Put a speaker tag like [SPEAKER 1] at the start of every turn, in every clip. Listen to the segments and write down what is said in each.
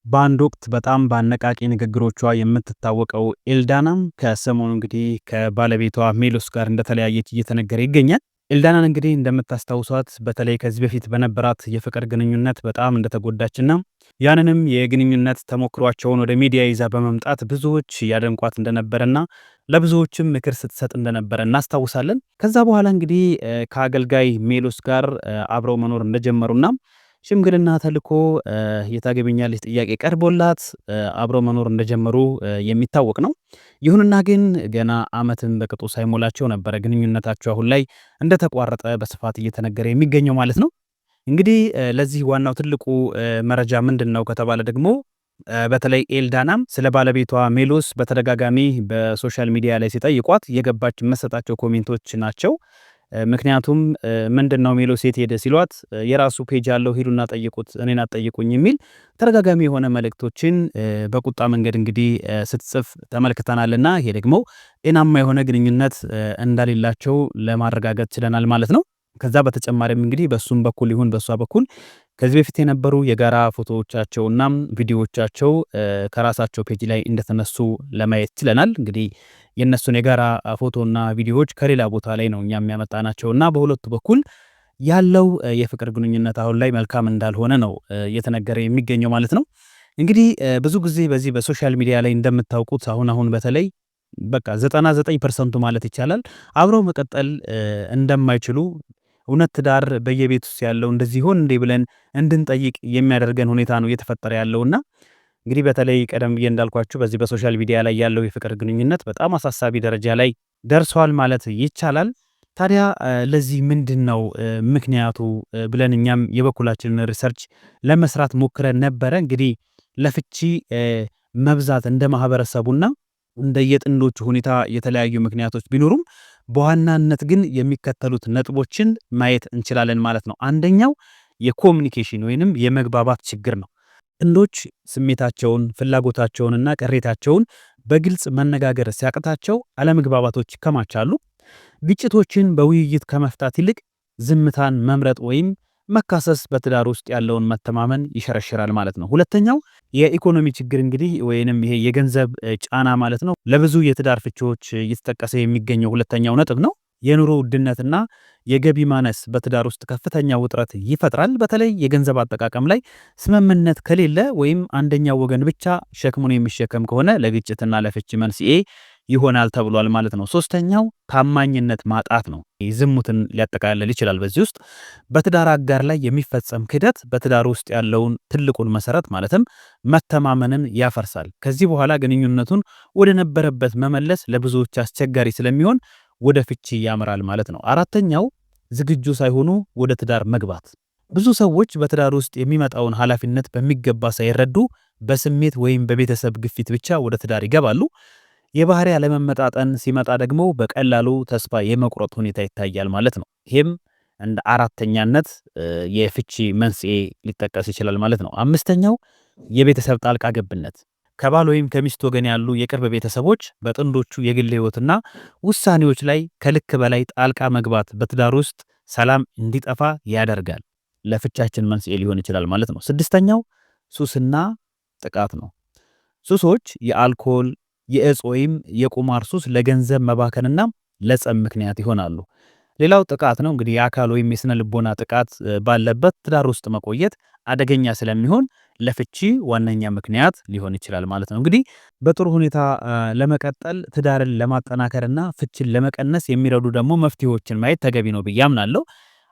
[SPEAKER 1] በአንድ ወቅት በጣም በአነቃቂ ንግግሮቿ የምትታወቀው ኤልዳናም ከሰሞኑ እንግዲህ ከባለቤቷ ሜሎስ ጋር እንደተለያየች እየተነገረ ይገኛል። ኤልዳናን እንግዲህ እንደምታስታውሷት በተለይ ከዚህ በፊት በነበራት የፍቅር ግንኙነት በጣም እንደተጎዳችና ያንንም የግንኙነት ተሞክሯቸውን ወደ ሚዲያ ይዛ በመምጣት ብዙዎች ያደንቋት እንደነበረና ለብዙዎችም ምክር ስትሰጥ እንደነበረ እናስታውሳለን። ከዛ በኋላ እንግዲህ ከአገልጋይ ሜሎስ ጋር አብረው መኖር እንደጀመሩና ሽምግልና ተልኮ የታገቢኛለች ጥያቄ ቀርቦላት አብረው መኖር እንደጀመሩ የሚታወቅ ነው። ይሁንና ግን ገና ዓመትን በቅጡ ሳይሞላቸው ነበረ ግንኙነታቸው አሁን ላይ እንደተቋረጠ በስፋት እየተነገረ የሚገኘው ማለት ነው። እንግዲህ ለዚህ ዋናው ትልቁ መረጃ ምንድነው ከተባለ ደግሞ በተለይ ኤልዳናም ስለ ባለቤቷ ሜሎስ በተደጋጋሚ በሶሻል ሚዲያ ላይ ሲጠይቋት የገባች መሰጣቸው ኮሜንቶች ናቸው። ምክንያቱም ምንድነው ሜሎስ የት ሄደ ሲሏት የራሱ ፔጅ አለው ሂዱና ጠይቁት እኔን አትጠይቁኝ የሚል ተደጋጋሚ የሆነ መልእክቶችን በቁጣ መንገድ እንግዲህ ስትጽፍ ተመልክተናልና ይሄ ደግሞ ጤናማ የሆነ ግንኙነት እንደሌላቸው ለማረጋገጥ ችለናል ማለት ነው። ከዛ በተጨማሪም እንግዲህ በሱም በኩል ይሁን በሷ በኩል ከዚህ በፊት የነበሩ የጋራ ፎቶዎቻቸውና ቪዲዮዎቻቸው ከራሳቸው ፔጅ ላይ እንደተነሱ ለማየት ችለናል። እንግዲህ የነሱን የጋራ ፎቶና ቪዲዮዎች ከሌላ ቦታ ላይ ነው እኛ የሚያመጣናቸውና በሁለቱ በኩል ያለው የፍቅር ግንኙነት አሁን ላይ መልካም እንዳልሆነ ነው እየተነገረ የሚገኘው ማለት ነው። እንግዲህ ብዙ ጊዜ በዚህ በሶሻል ሚዲያ ላይ እንደምታውቁት አሁን በተለይ በቃ 99% ማለት ይቻላል አብረው መቀጠል እንደማይችሉ እውነት ትዳር በየቤት ውስጥ ያለው እንደዚህ ሆን እንዴ ብለን እንድንጠይቅ የሚያደርገን ሁኔታ ነው እየተፈጠረ ያለውና እንግዲህ በተለይ ቀደም ብዬ እንዳልኳችሁ በዚህ በሶሻል ሚዲያ ላይ ያለው የፍቅር ግንኙነት በጣም አሳሳቢ ደረጃ ላይ ደርሷል ማለት ይቻላል። ታዲያ ለዚህ ምንድነው ምክንያቱ ብለን እኛም የበኩላችንን ሪሰርች ለመስራት ሞክረን ነበረ። እንግዲህ ለፍቺ መብዛት እንደ ማህበረሰቡና እንደ የጥንዶቹ ሁኔታ የተለያዩ ምክንያቶች ቢኖሩም በዋናነት ግን የሚከተሉት ነጥቦችን ማየት እንችላለን ማለት ነው። አንደኛው የኮሙኒኬሽን ወይንም የመግባባት ችግር ነው። ጥንዶች ስሜታቸውን ፍላጎታቸውንና ቅሬታቸውን በግልጽ መነጋገር ሲያቅታቸው አለመግባባቶች ይከማቻሉ። ግጭቶችን በውይይት ከመፍታት ይልቅ ዝምታን መምረጥ ወይም መካሰስ በትዳር ውስጥ ያለውን መተማመን ይሸረሽራል ማለት ነው። ሁለተኛው የኢኮኖሚ ችግር እንግዲህ ወይንም ይሄ የገንዘብ ጫና ማለት ነው። ለብዙ የትዳር ፍቺዎች እየተጠቀሰ የሚገኘው ሁለተኛው ነጥብ ነው። የኑሮ ውድነትና የገቢ ማነስ በትዳር ውስጥ ከፍተኛ ውጥረት ይፈጥራል። በተለይ የገንዘብ አጠቃቀም ላይ ስምምነት ከሌለ ወይም አንደኛው ወገን ብቻ ሸክሙን የሚሸከም ከሆነ ለግጭትና ለፍቺ መንስኤ ይሆናል ተብሏል ማለት ነው። ሶስተኛው ታማኝነት ማጣት ነው። ዝሙትን ሊያጠቃልል ይችላል። በዚህ ውስጥ በትዳር አጋር ላይ የሚፈጸም ክህደት በትዳር ውስጥ ያለውን ትልቁን መሰረት ማለትም መተማመንን ያፈርሳል። ከዚህ በኋላ ግንኙነቱን ወደ ነበረበት መመለስ ለብዙዎች አስቸጋሪ ስለሚሆን ወደ ፍቺ ያመራል ማለት ነው። አራተኛው ዝግጁ ሳይሆኑ ወደ ትዳር መግባት። ብዙ ሰዎች በትዳር ውስጥ የሚመጣውን ኃላፊነት በሚገባ ሳይረዱ በስሜት ወይም በቤተሰብ ግፊት ብቻ ወደ ትዳር ይገባሉ። የባህሪ አለመመጣጠን ሲመጣ ደግሞ በቀላሉ ተስፋ የመቁረጥ ሁኔታ ይታያል ማለት ነው። ይሄም እንደ አራተኛነት የፍቺ መንስኤ ሊጠቀስ ይችላል ማለት ነው። አምስተኛው የቤተሰብ ጣልቃ ገብነት። ከባል ወይም ከሚስት ወገን ያሉ የቅርብ ቤተሰቦች በጥንዶቹ የግል ህይወትና ውሳኔዎች ላይ ከልክ በላይ ጣልቃ መግባት በትዳር ውስጥ ሰላም እንዲጠፋ ያደርጋል። ለፍቻችን መንስኤ ሊሆን ይችላል ማለት ነው። ስድስተኛው ሱስና ጥቃት ነው። ሱሶች የአልኮል የእጽ ወይም የቁማር ሱስ ለገንዘብ መባከንና ለጸብ ምክንያት ይሆናሉ። ሌላው ጥቃት ነው። እንግዲህ የአካል ወይም የስነ ልቦና ጥቃት ባለበት ትዳር ውስጥ መቆየት አደገኛ ስለሚሆን ለፍቺ ዋነኛ ምክንያት ሊሆን ይችላል ማለት ነው። እንግዲህ በጥሩ ሁኔታ ለመቀጠል ትዳርን ለማጠናከርና ፍቺን ለመቀነስ የሚረዱ ደግሞ መፍትሄዎችን ማየት ተገቢ ነው ብዬ አምናለሁ።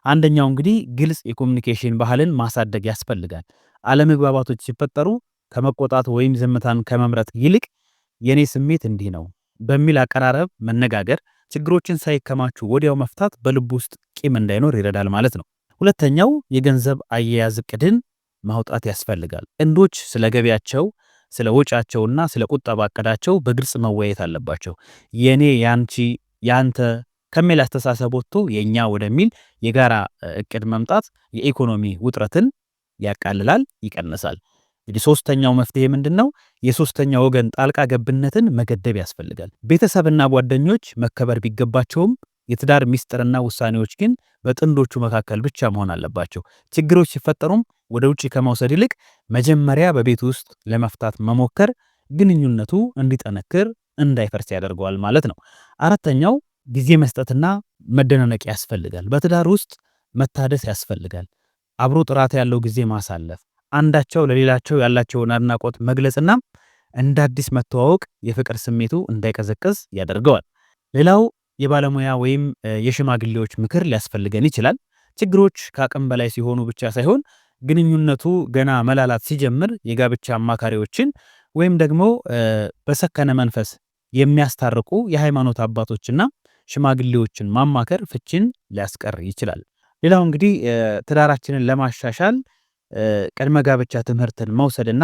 [SPEAKER 1] አንደኛው እንግዲህ ግልጽ የኮሙኒኬሽን ባህልን ማሳደግ ያስፈልጋል። አለመግባባቶች ሲፈጠሩ ከመቆጣት ወይም ዝምታን ከመምረጥ ይልቅ የኔ ስሜት እንዲህ ነው በሚል አቀራረብ መነጋገር ችግሮችን ሳይከማቹ ወዲያው መፍታት በልብ ውስጥ ቂም እንዳይኖር ይረዳል ማለት ነው። ሁለተኛው የገንዘብ አያያዝ እቅድን ማውጣት ያስፈልጋል። ጥንዶች ስለ ገቢያቸው፣ ስለ ወጫቸውና ስለ ቁጠባ እቅዳቸው በግልጽ መወያየት አለባቸው። የኔ ያንቺ ያንተ ከሚል አስተሳሰብ ወጥቶ የኛ ወደሚል የጋራ እቅድ መምጣት የኢኮኖሚ ውጥረትን ያቃልላል፣ ይቀንሳል። እንግዲህ ሶስተኛው መፍትሄ ምንድነው? የሶስተኛው ወገን ጣልቃ ገብነትን መገደብ ያስፈልጋል። ቤተሰብና ጓደኞች መከበር ቢገባቸውም የትዳር ሚስጥርና ውሳኔዎች ግን በጥንዶቹ መካከል ብቻ መሆን አለባቸው። ችግሮች ሲፈጠሩም ወደ ውጭ ከመውሰድ ይልቅ መጀመሪያ በቤት ውስጥ ለመፍታት መሞከር ግንኙነቱ እንዲጠነክር እንዳይፈርስ ያደርገዋል ማለት ነው። አራተኛው ጊዜ መስጠትና መደናነቅ ያስፈልጋል። በትዳር ውስጥ መታደስ ያስፈልጋል። አብሮ ጥራት ያለው ጊዜ ማሳለፍ፣ አንዳቸው ለሌላቸው ያላቸውን አድናቆት መግለጽና እንደ አዲስ መተዋወቅ የፍቅር ስሜቱ እንዳይቀዘቅዝ ያደርገዋል። ሌላው የባለሙያ ወይም የሽማግሌዎች ምክር ሊያስፈልገን ይችላል። ችግሮች ከአቅም በላይ ሲሆኑ ብቻ ሳይሆን ግንኙነቱ ገና መላላት ሲጀምር የጋብቻ አማካሪዎችን ወይም ደግሞ በሰከነ መንፈስ የሚያስታርቁ የሃይማኖት አባቶችና ሽማግሌዎችን ማማከር ፍቺን ሊያስቀር ይችላል። ሌላው እንግዲህ ትዳራችንን ለማሻሻል ቅድመ ጋብቻ ትምህርትን መውሰድና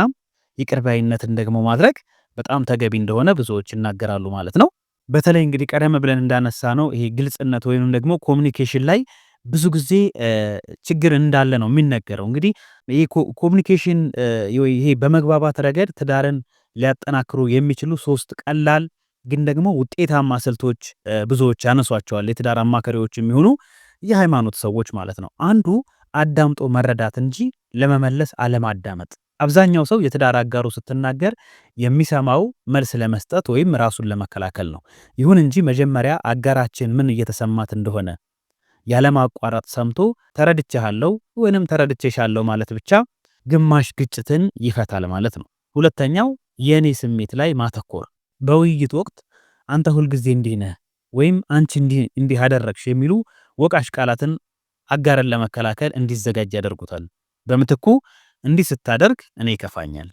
[SPEAKER 1] ይቅርባይነትን ደግሞ ማድረግ በጣም ተገቢ እንደሆነ ብዙዎች ይናገራሉ ማለት ነው። በተለይ እንግዲህ ቀደም ብለን እንዳነሳ ነው ይሄ ግልጽነት ወይም ደግሞ ኮሚኒኬሽን ላይ ብዙ ጊዜ ችግር እንዳለ ነው የሚነገረው። እንግዲህ ይሄ ኮሚኒኬሽን ይሄ በመግባባት ረገድ ትዳርን ሊያጠናክሩ የሚችሉ 3 ቀላል ግን ደግሞ ውጤታማ ስልቶች ብዙዎች ያነሷቸዋል፣ የትዳር አማካሪዎች የሚሆኑ የሃይማኖት ሰዎች ማለት ነው። አንዱ አዳምጦ መረዳት እንጂ ለመመለስ አለማዳመጥ። አብዛኛው ሰው የትዳር አጋሩ ስትናገር የሚሰማው መልስ ለመስጠት ወይም ራሱን ለመከላከል ነው። ይሁን እንጂ መጀመሪያ አጋራችን ምን እየተሰማት እንደሆነ ያለማቋረጥ ሰምቶ ተረድቼሃለሁ ወይንም ተረድቼሻለሁ ማለት ብቻ ግማሽ ግጭትን ይፈታል ማለት ነው። ሁለተኛው የኔ ስሜት ላይ ማተኮር። በውይይት ወቅት አንተ ሁልጊዜ እንዲህ ነህ ወይም አንቺ እንዲህ አደረግሽ የሚሉ ወቃሽ ቃላትን አጋርን ለመከላከል እንዲዘጋጅ ያደርጉታል። በምትኩ እንዲህ ስታደርግ እኔ ይከፋኛል፣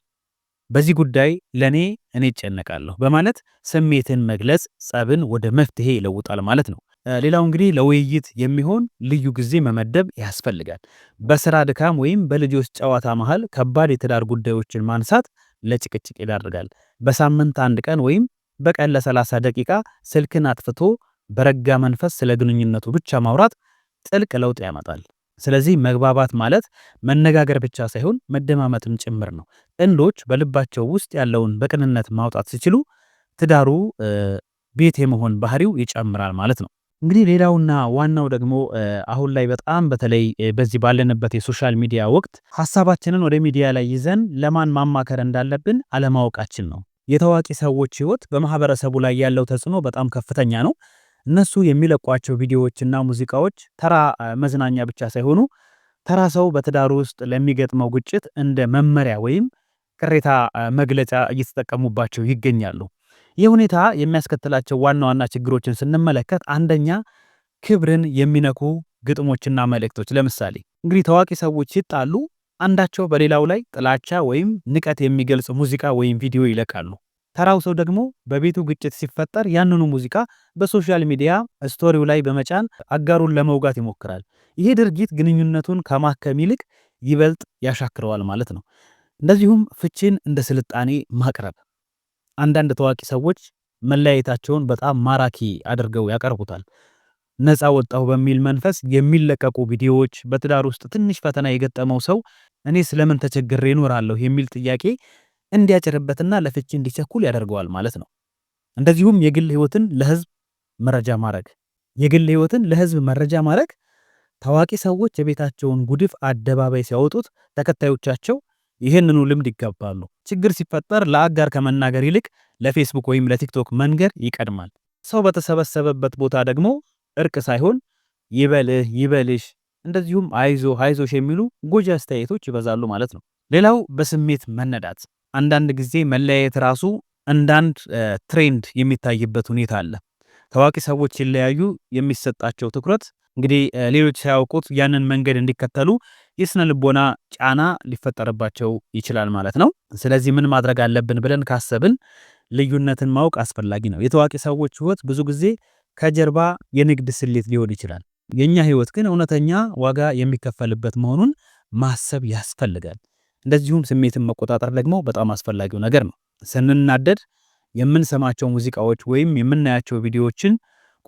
[SPEAKER 1] በዚህ ጉዳይ ለኔ እኔ እጨነቃለሁ በማለት ስሜትን መግለጽ ጸብን ወደ መፍትሄ ይለውጣል ማለት ነው። ሌላው እንግዲህ ለውይይት የሚሆን ልዩ ጊዜ መመደብ ያስፈልጋል። በስራ ድካም ወይም በልጆች ጨዋታ መሃል ከባድ የትዳር ጉዳዮችን ማንሳት ለጭቅጭቅ ይዳርጋል። በሳምንት አንድ ቀን ወይም በቀን ለ30 ደቂቃ ስልክን አጥፍቶ በረጋ መንፈስ ስለ ግንኙነቱ ብቻ ማውራት ጥልቅ ለውጥ ያመጣል። ስለዚህ መግባባት ማለት መነጋገር ብቻ ሳይሆን መደማመጥም ጭምር ነው። ጥንዶች በልባቸው ውስጥ ያለውን በቅንነት ማውጣት ሲችሉ ትዳሩ ቤት የመሆን ባህሪው ይጨምራል ማለት ነው። እንግዲህ ሌላውና ዋናው ደግሞ አሁን ላይ በጣም በተለይ በዚህ ባለንበት የሶሻል ሚዲያ ወቅት ሐሳባችንን ወደ ሚዲያ ላይ ይዘን ለማን ማማከር እንዳለብን አለማወቃችን ነው። የታዋቂ ሰዎች ህይወት በማህበረሰቡ ላይ ያለው ተጽዕኖ በጣም ከፍተኛ ነው። እነሱ የሚለቋቸው ቪዲዮዎችና ሙዚቃዎች ተራ መዝናኛ ብቻ ሳይሆኑ ተራ ሰው በትዳሩ ውስጥ ለሚገጥመው ግጭት እንደ መመሪያ ወይም ቅሬታ መግለጫ እየተጠቀሙባቸው ይገኛሉ። ይህ ሁኔታ የሚያስከትላቸው ዋና ዋና ችግሮችን ስንመለከት አንደኛ ክብርን የሚነኩ ግጥሞችና መልእክቶች። ለምሳሌ እንግዲህ ታዋቂ ሰዎች ሲጣሉ አንዳቸው በሌላው ላይ ጥላቻ ወይም ንቀት የሚገልጽ ሙዚቃ ወይም ቪዲዮ ይለቃሉ። ተራው ሰው ደግሞ በቤቱ ግጭት ሲፈጠር ያንኑ ሙዚቃ በሶሻል ሚዲያ ስቶሪው ላይ በመጫን አጋሩን ለመውጋት ይሞክራል። ይሄ ድርጊት ግንኙነቱን ከማከም ይልቅ ይበልጥ ያሻክረዋል ማለት ነው። እንደዚሁም ፍቺን እንደ ስልጣኔ ማቅረብ። አንዳንድ ታዋቂ ሰዎች መለያየታቸውን በጣም ማራኪ አድርገው ያቀርቡታል። ነፃ ወጣሁ በሚል መንፈስ የሚለቀቁ ቪዲዮዎች በትዳር ውስጥ ትንሽ ፈተና የገጠመው ሰው እኔ ስለምን ተቸግሬ እኖራለሁ የሚል ጥያቄ እንዲያጭርበትና ለፍቺ እንዲቸኩል ያደርገዋል ማለት ነው። እንደዚሁም የግል ህይወትን ለህዝብ መረጃ ማድረግ ታዋቂ ሰዎች የቤታቸውን ጉድፍ አደባባይ ሲያወጡት ተከታዮቻቸው ይህንኑ ልምድ ይጋባሉ። ችግር ሲፈጠር ለአጋር ከመናገር ይልቅ ለፌስቡክ ወይም ለቲክቶክ መንገር ይቀድማል። ሰው በተሰበሰበበት ቦታ ደግሞ እርቅ ሳይሆን ይበልህ ይበልሽ፣ እንደዚሁም አይዞሽ የሚሉ ጎጂ አስተያየቶች ይበዛሉ ማለት ነው። ሌላው በስሜት መነዳት። አንዳንድ ጊዜ መለያየት ራሱ እንዳንድ ትሬንድ የሚታይበት ሁኔታ አለ። ታዋቂ ሰዎች ሲለያዩ የሚሰጣቸው ትኩረት እንግዲህ ሌሎች ሳያውቁት ያንን መንገድ እንዲከተሉ የስነ ልቦና ጫና ሊፈጠርባቸው ይችላል ማለት ነው። ስለዚህ ምን ማድረግ አለብን ብለን ካሰብን ልዩነትን ማወቅ አስፈላጊ ነው። የታዋቂ ሰዎች ህይወት ብዙ ጊዜ ከጀርባ የንግድ ስሌት ሊሆን ይችላል። የኛ ህይወት ግን እውነተኛ ዋጋ የሚከፈልበት መሆኑን ማሰብ ያስፈልጋል። እንደዚሁም ስሜትን መቆጣጠር ደግሞ በጣም አስፈላጊው ነገር ነው። ስንናደድ የምንሰማቸው ሙዚቃዎች ወይም የምናያቸው ቪዲዮዎችን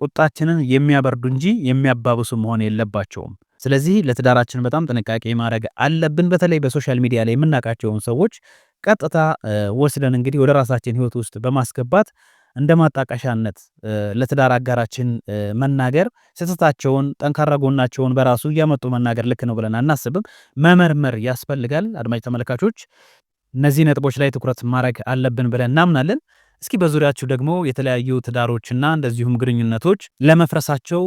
[SPEAKER 1] ቁጣችንን የሚያበርዱ እንጂ የሚያባብሱ መሆን የለባቸውም። ስለዚህ ለትዳራችን በጣም ጥንቃቄ ማድረግ አለብን። በተለይ በሶሻል ሚዲያ ላይ የምናውቃቸውን ሰዎች ቀጥታ ወስደን እንግዲህ ወደ ራሳችን ህይወት ውስጥ በማስገባት እንደ ማጣቀሻነት ለትዳር አጋራችን መናገር ስህተታቸውን፣ ጠንካራ ጎናቸውን በራሱ እያመጡ መናገር ልክ ነው ብለን አናስብም። መመርመር ያስፈልጋል። አድማጭ ተመልካቾች እነዚህ ነጥቦች ላይ ትኩረት ማድረግ አለብን ብለን እናምናለን። እስኪ በዙሪያችሁ ደግሞ የተለያዩ ትዳሮችና እንደዚሁም ግንኙነቶች ለመፍረሳቸው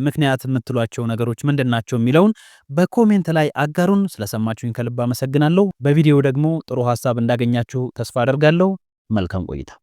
[SPEAKER 1] ምክንያት የምትሏቸው ነገሮች ምንድናቸው የሚለውን በኮሜንት ላይ አጋሩን። ስለሰማችሁኝ ከልብ አመሰግናለሁ። በቪዲዮ ደግሞ ጥሩ ሀሳብ እንዳገኛችሁ ተስፋ አደርጋለሁ። መልካም ቆይታ